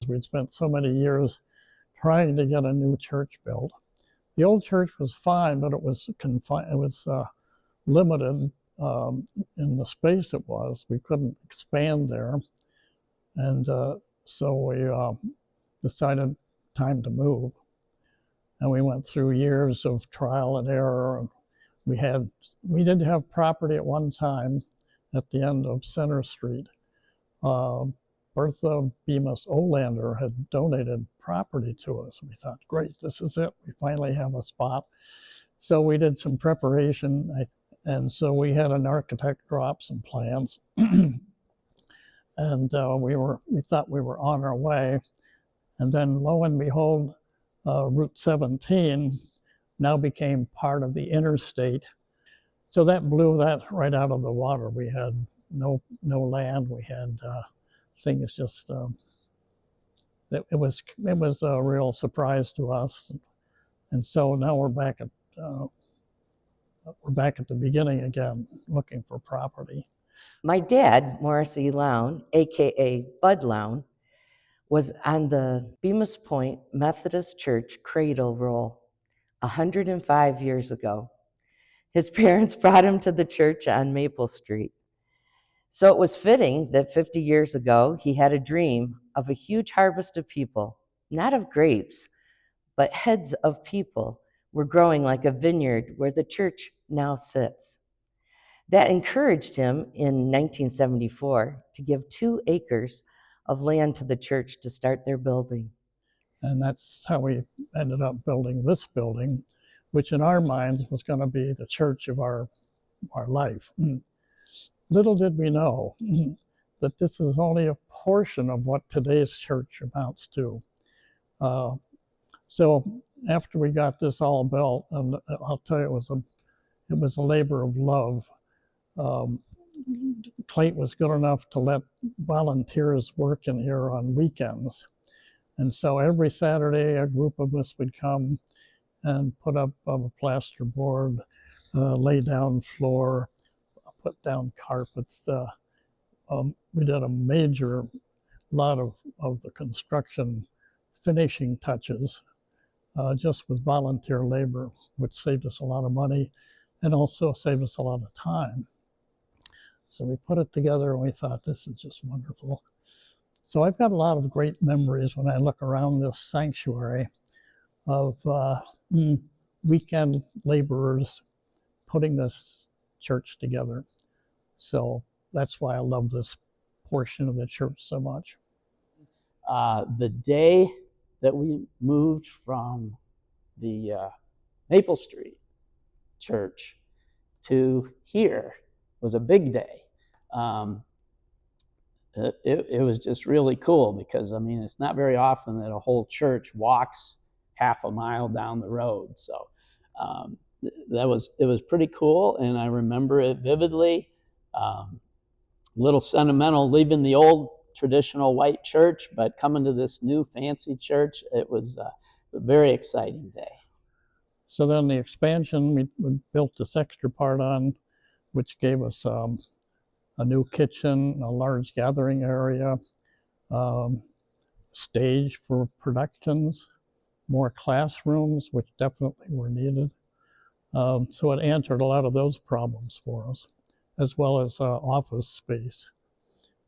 We'd spent so many years trying to get a new church built. The old church was fine, but it was confined. It was limited in the space it was. We couldn't expand there, and so we decided time to move. And we went through years of trial and error. We did have property at one time at the end of Center Street. Bertha Bemis Olander had donated property to us. We thought, great, this is it. We finally have a spot. So we did some preparation, and so we had an architect draw up some plans, and we thought we were on our way. And then lo and behold, Route 17 now became part of the interstate. So that blew that right out of the water. We had no land. We had things just. It was a real surprise to us, and so now we're back at the beginning again, looking for property. My dad, Morris E. Lown, aka Bud Lown, was on the Bemis Point Methodist Church cradle roll 105 years ago. His parents brought him to the church on Maple Street. So it was fitting that 50 years ago, he had a dream of a huge harvest of people, not of grapes, but heads of people were growing like a vineyard where the church now sits. That encouraged him in 1974 to give 2 acres of land to the church to start their building. And that's how we ended up building this building, which in our minds was going to be the church of our life. Little did we know that this is only a portion of what today's church amounts to. So after we got this all built, and I'll tell you, it was a labor of love. Clayton was good enough to let volunteers work in here on weekends. And so every Saturday, a group of us would come and put up a plasterboard, lay down floor, put down carpets. We did a major lot of the construction finishing touches just with volunteer labor, which saved us a lot of money and also saved us a lot of time. So we put it together and we thought, this is just wonderful. So I've got a lot of great memories when I look around this sanctuary of weekend laborers putting this church together. So that's why I love this portion of the church so much. The day that we moved from the Maple Street church to here was a big day. It was just really cool because, I mean, it's not very often that a whole church walks half a mile down the road. So it was pretty cool, and I remember it vividly. A little sentimental leaving the old traditional white church, but coming to this new fancy church, it was a very exciting day. So then the expansion, we built this extra part on, which gave us a new kitchen, a large gathering area, stage for productions, more classrooms, which definitely were needed. So it answered a lot of those problems for us, as well as office space.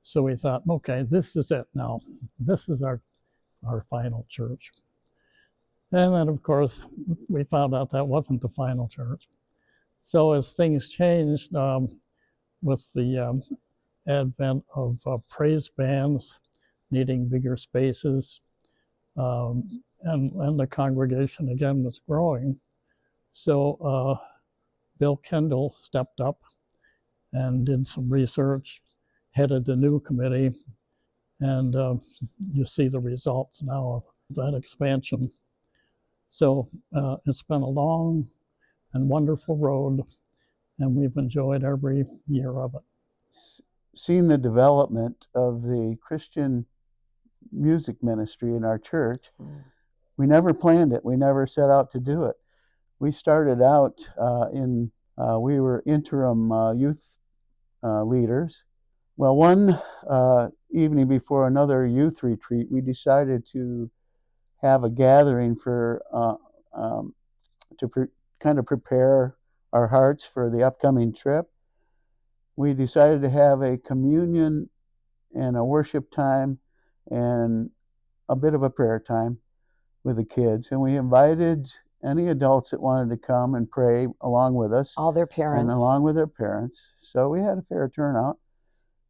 So we thought, okay, this is it now. This is our final church. And then, of course, we found out that wasn't the final church. So as things changed with the advent of praise bands needing bigger spaces, and the congregation, again, was growing. So Bill Kendall stepped up and did some research, headed the new committee, and you see the results now of that expansion. So it's been a long and wonderful road, and we've enjoyed every year of it. Seeing the development of the Christian music ministry in our church, we never planned it. We never set out to do it. We started out we were interim youth leaders. Well, one evening before another youth retreat, we decided to have a gathering for kind of prepare our hearts for the upcoming trip. We decided to have a communion and a worship time and a bit of a prayer time with the kids. And we invited any adults that wanted to come and pray along with us. All their parents. And along with their parents. So we had a fair turnout.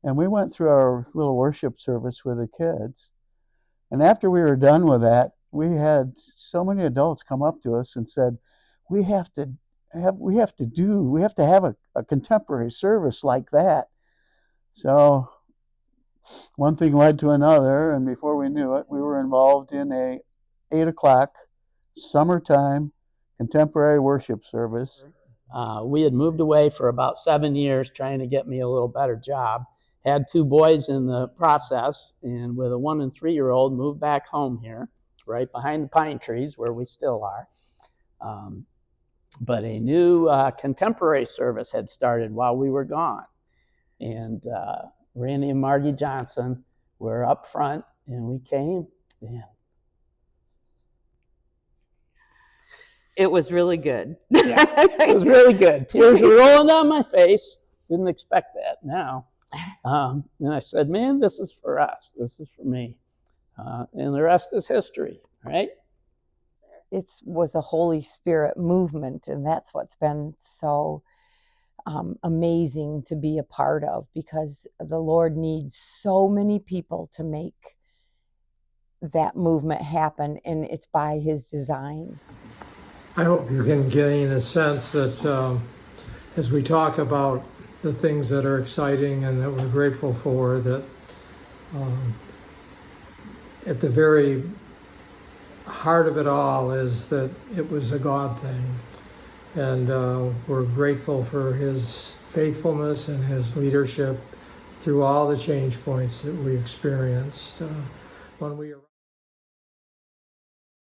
And we went through our little worship service with the kids. And after we were done with that, we had so many adults come up to us and said, we have to have a contemporary service like that. So one thing led to another, and before we knew it, we were involved in a 8 o'clock summertime contemporary worship service. We had moved away for about 7 years trying to get me a little better job. Had 2 boys in the process, and with a 1 and 3-year-old, moved back home here, right behind the pine trees where we still are. But a new contemporary service had started while we were gone. And Randy and Margie Johnson were up front, and we came. And It was really good. it was really good. Tears were rolling down my face. Didn't expect that now. And I said, man, this is for us. This is for me. And the rest is history, right? It was a Holy Spirit movement, and that's what's been so amazing to be a part of, because the Lord needs so many people to make that movement happen, and it's by His design. I hope you can gain a sense that as we talk about the things that are exciting and that we're grateful for, that at the very heart of it all is that it was a God thing. And we're grateful for His faithfulness and His leadership through all the change points that we experienced when we arrived.